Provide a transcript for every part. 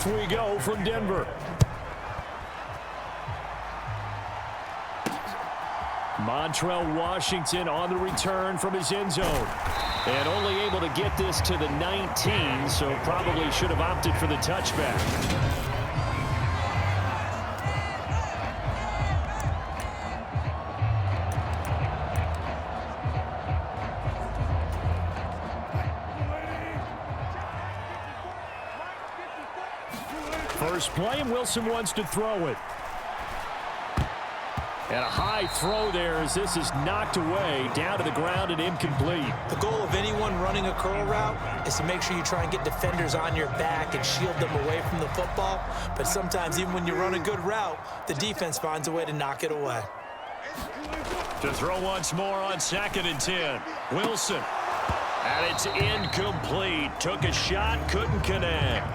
Off we go from Denver. Montrell Washington on the return from his end zone. And only able to get this to the 19, so probably should have opted for the touchback. First play, and Wilson wants to throw it. And a high throw there as this is knocked away, down to the ground and incomplete. The goal of anyone running a curl route is to make sure you try and get defenders on your back and shield them away from the football. But sometimes even when you run a good route, the defense finds a way to knock it away. To throw once more on 2nd and 10. Wilson. And it's incomplete. Took a shot, couldn't connect.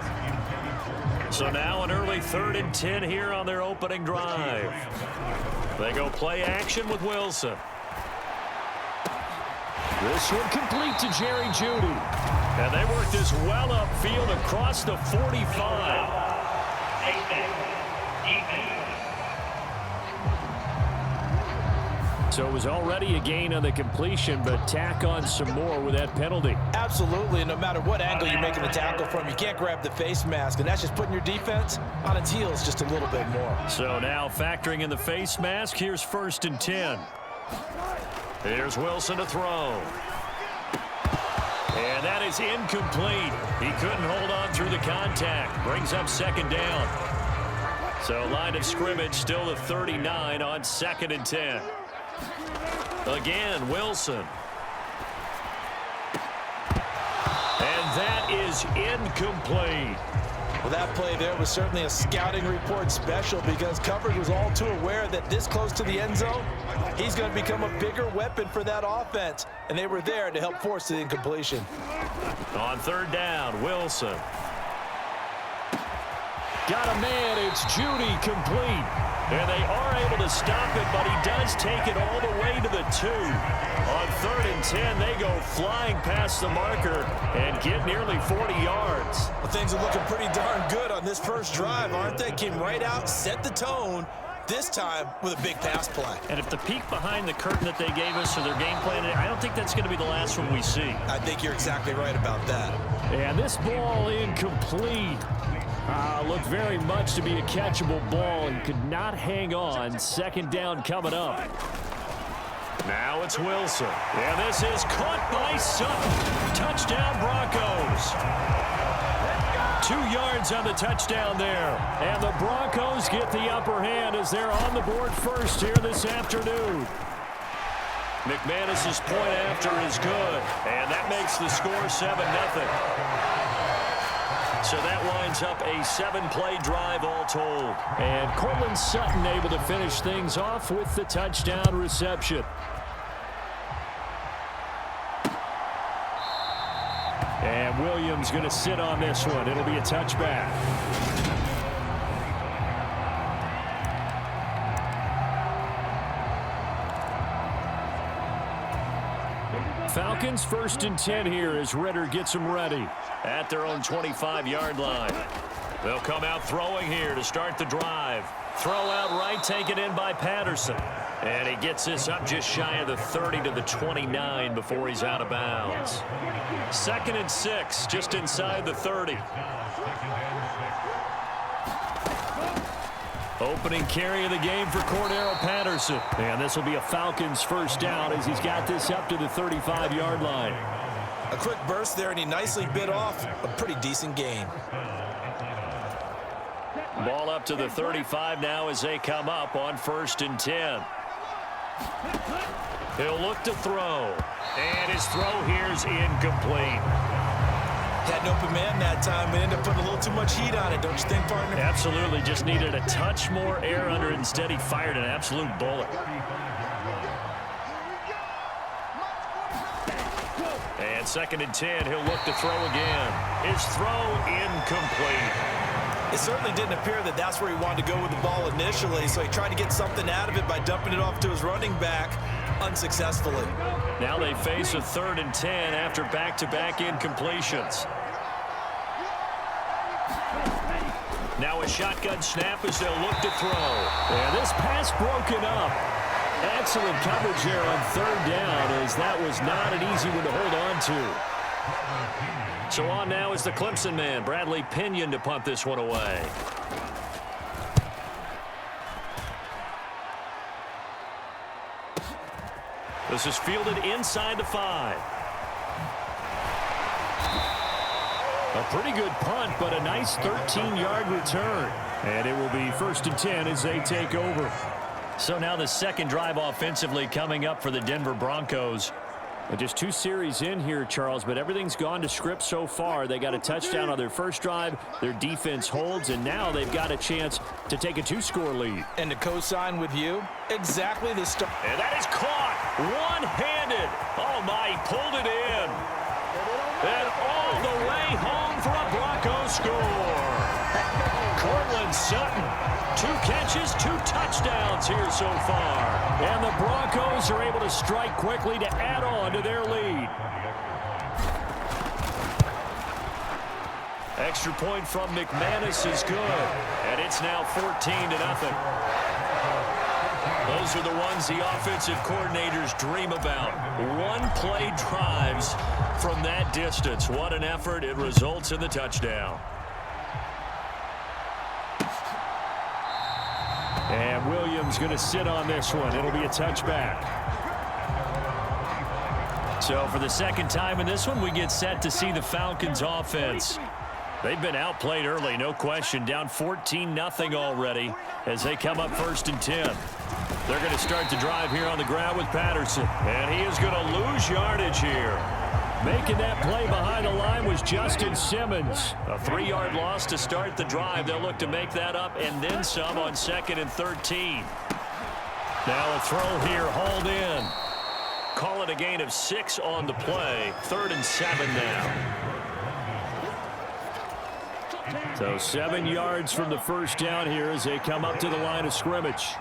So now an early 3rd and 10 here on their opening drive. They go play action with Wilson. This one complete to Jerry Jeudy. And they work this well upfield across the 45. So it was already a gain on the completion, but tack on some more with that penalty. Absolutely, and no matter what angle you're making the tackle from, you can't grab the face mask, and that's just putting your defense on its heels just a little bit more. So now factoring in the face mask, here's 1st and 10. Here's Wilson to throw. And that is incomplete. He couldn't hold on through the contact. Brings up 2nd down. So line of scrimmage still the 39 on 2nd and 10. Again, Wilson. And that is incomplete. Well, that play there was certainly a scouting report special because coverage was all too aware that this close to the end zone, he's going to become a bigger weapon for that offense. And they were there to help force the incompletion. On 3rd down, Wilson. Got a man, it's Jeudy complete. And they are able to stop it, but he does take it all the way to the 2. On 3rd and 10, they go flying past the marker and get nearly 40 yards. Well, things are looking pretty darn good on this first drive, aren't they? Came right out, set the tone, this time with a big pass play. And if the peek behind the curtain that they gave us for their game plan, I don't think that's going to be the last one we see. I think you're exactly right about that. And this ball incomplete. Looked very much to be a catchable ball and could not hang on. 2nd down coming up. Now it's Wilson. And this is caught by Sutton. Touchdown Broncos. 2 yards on the touchdown there. And the Broncos get the upper hand as they're on the board first here this afternoon. McManus's point after is good. And that makes the score 7-0. So that winds up a 7-play drive all told. And Cortland Sutton able to finish things off with the touchdown reception. And Williams going to sit on this one. It'll be a touchback. Falcons 1st and 10 here as Ritter gets them ready at their own 25-yard line. They'll come out throwing here to start the drive. Throw out right, taken in by Patterson. And he gets this up just shy of the 30 to the 29 before he's out of bounds. 2nd and 6, just inside the 30. Opening carry of the game for Cordero Patterson. And this will be a Falcons first down as he's got this up to the 35-yard line. A quick burst there, and he nicely bit off a pretty decent gain. Ball up to the 35 now as they come up on 1st and 10. He'll look to throw. And his throw here's incomplete. Had an open man that time, but ended up putting a little too much heat on it, don't you think, partner? Absolutely. Just needed a touch more air under it. Instead, he fired an absolute bullet. And 2nd and 10, he'll look to throw again. His throw incomplete. It certainly didn't appear that that's where he wanted to go with the ball initially, so he tried to get something out of it by dumping it off to his running back unsuccessfully. Now they face a 3rd and 10 after back-to-back incompletions. Now a shotgun snap as they'll look to throw. Yeah, this pass broken up. Excellent coverage there on third down, as that was not an easy one to hold on to. So on now is the Clemson man, Bradley Pinion, to punt this one away. This is fielded inside the 5. A pretty good punt, but a nice 13-yard return. And it will be 1st and 10 as they take over. So now the second drive offensively coming up for the Denver Broncos. Just 2 series in here, Charles, but everything's gone to script so far. They got a touchdown on their first drive. Their defense holds, and now they've got a chance to take a 2-score lead. And to co-sign with you, exactly the start. And that is caught one-handed. Oh, my, he pulled it in. And all the way home for a Broncos score. Cortland Sutton, 2 catches, 2 touchdowns here so far. And the Broncos are able to strike quickly to add on to their lead. Extra point from McManus is good. And it's now 14-0. Those are the ones the offensive coordinators dream about. One-play drives from that distance. What an effort. It results in the touchdown. And Williams going to sit on this one. It'll be a touchback. So for the second time in this one, we get set to see the Falcons offense. They've been outplayed early, no question. Down 14-0 already as they come up 1st and 10. They're going to start the drive here on the ground with Patterson. And he is going to lose yardage here. Making that play behind the line was Justin Simmons. A 3-yard loss to start the drive. They'll look to make that up and then some on 2nd and 13. Now a throw here, hauled in. Call it a gain of 6 on the play. 3rd and 7 now. So 7 yards from the first down here as they come up to the line of scrimmage.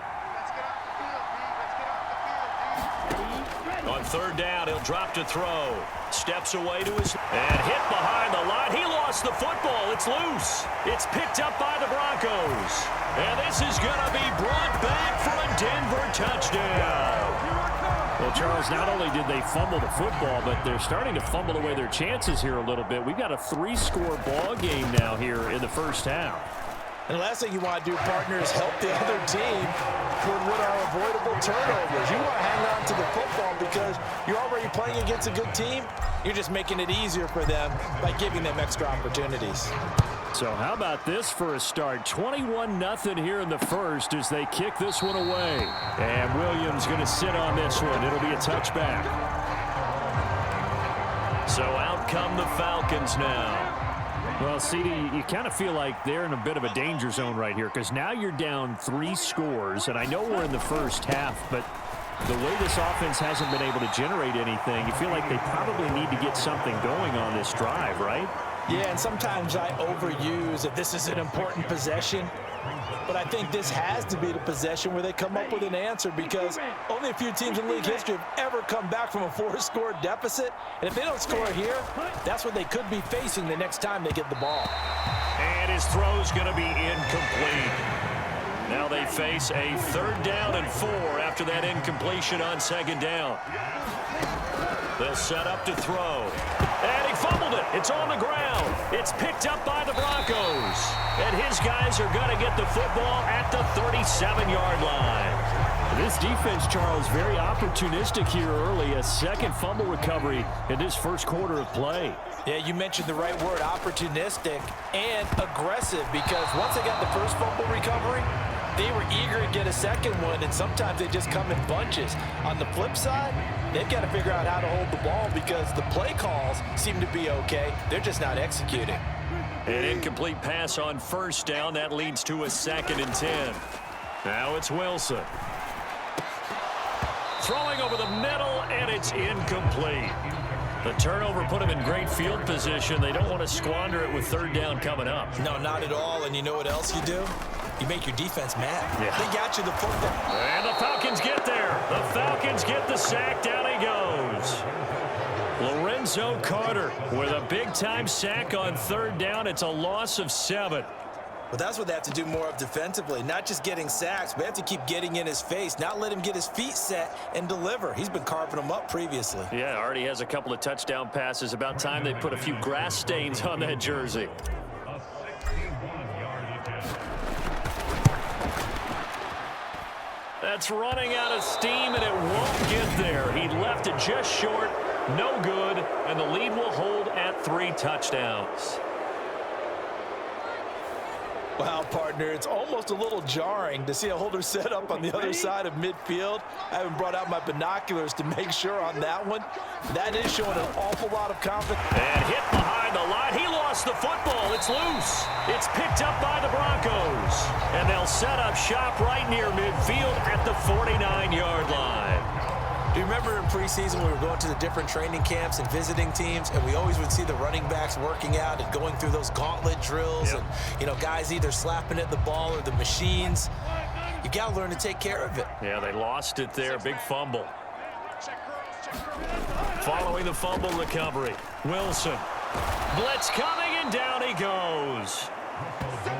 On 3rd down, he'll drop to throw. Steps away to his... And hit behind the line. He lost the football. It's loose. It's picked up by the Broncos. And this is going to be brought back for a Denver touchdown. Well, Charles, not only did they fumble the football, but they're starting to fumble away their chances here a little bit. We've got a 3-score ball game now here in the first half. And the last thing you want to do, partner, is help the other team with what are avoidable turnovers. You want to hang on to the football because you're already playing against a good team. You're just making it easier for them by giving them extra opportunities. So how about this for a start? 21-0 here in the first as they kick this one away. And Williams going to sit on this one. It'll be a touchback. So out come the Falcons now. Well, CD, you kind of feel like they're in a bit of a danger zone right here because now you're down 3 scores, and I know we're in the first half, but the way this offense hasn't been able to generate anything, you feel like they probably need to get something going on this drive, right? Yeah, and sometimes I overuse that this is an important possession, but I think this has to be the possession where they come up with an answer because only a few teams in league history have ever come back from a 4-score deficit. And if they don't score here, that's what they could be facing the next time they get the ball. And his throw's going to be incomplete. Now they face a 3rd down and 4 after that incompletion on 2nd down. They'll set up to throw. And he fumbled it. It's on the ground. It's picked up by the Broncos. And his guys are going to get the football at the 37-yard line. This defense, Charles, very opportunistic here early. A 2nd fumble recovery in this first quarter of play. Yeah, you mentioned the right word, opportunistic and aggressive, because once they got the first fumble recovery, they were eager to get a 2nd one, and sometimes they just come in bunches. On the flip side, they've got to figure out how to hold the ball because the play calls seem to be okay. They're just not executing. An incomplete pass on 1st down. That leads to a 2nd and 10. Now it's Wilson. Throwing over the middle, and it's incomplete. The turnover put him in great field position. They don't want to squander it with 3rd down coming up. No, not at all. And you know what else you do? You make your defense mad. Yeah. They got you the football. And the Falcons get there. The Falcons get the sack. Down he goes. Lorenzo Carter with a big-time sack on 3rd down. It's a loss of 7. Well, that's what they have to do more of defensively, not just getting sacks, but they have to keep getting in his face, not let him get his feet set and deliver. He's been carving them up previously. Yeah, already has a couple of touchdown passes. About time they put a few grass stains on that jersey. That's running out of steam, and it won't get there. He left it just short, no good, and the lead will hold at 3 touchdowns. Wow, partner, it's almost a little jarring to see a holder set up on the other side of midfield. I haven't brought out my binoculars to make sure on that one. That is showing an awful lot of confidence. And hit behind the line. He lost the football. It's loose. It's picked up by the Broncos. And they'll set up shop right near midfield at the 49-yard line. Do you remember in preseason we were going to the different training camps and visiting teams, and we always would see the running backs working out and going through those gauntlet drills, and, you know, guys either slapping at the ball or the machines. You got to learn to take care of it. Yeah, they lost it there. Big fumble. Following the fumble recovery, Wilson. Blitz coming, and down he goes.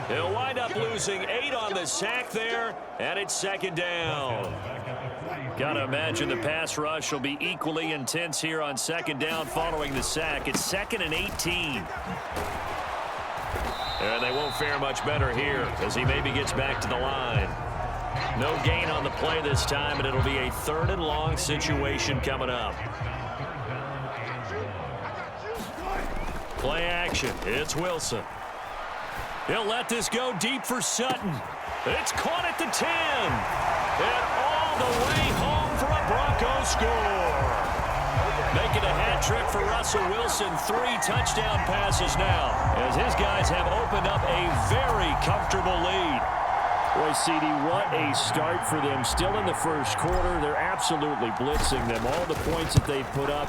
He'll wind up losing 8 on the sack there, and it's 2nd down. Got to imagine the pass rush will be equally intense here on 2nd down following the sack. It's 2nd and 18. And they won't fare much better here as he maybe gets back to the line. No gain on the play this time, and it'll be a 3rd and long situation coming up. Play action. It's Wilson. He'll let this go deep for Sutton. It's caught at the 10. And all the way home for a Broncos score. Making a hat trick for Russell Wilson. 3 touchdown passes now as his guys have opened up a very comfortable lead. Boy, CD, what a start for them. Still in the first quarter. They're absolutely blitzing them. All the points that they've put up,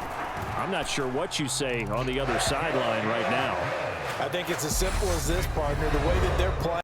I'm not sure what you say on the other sideline right now. I think it's as simple as this, partner. The way that they're playing.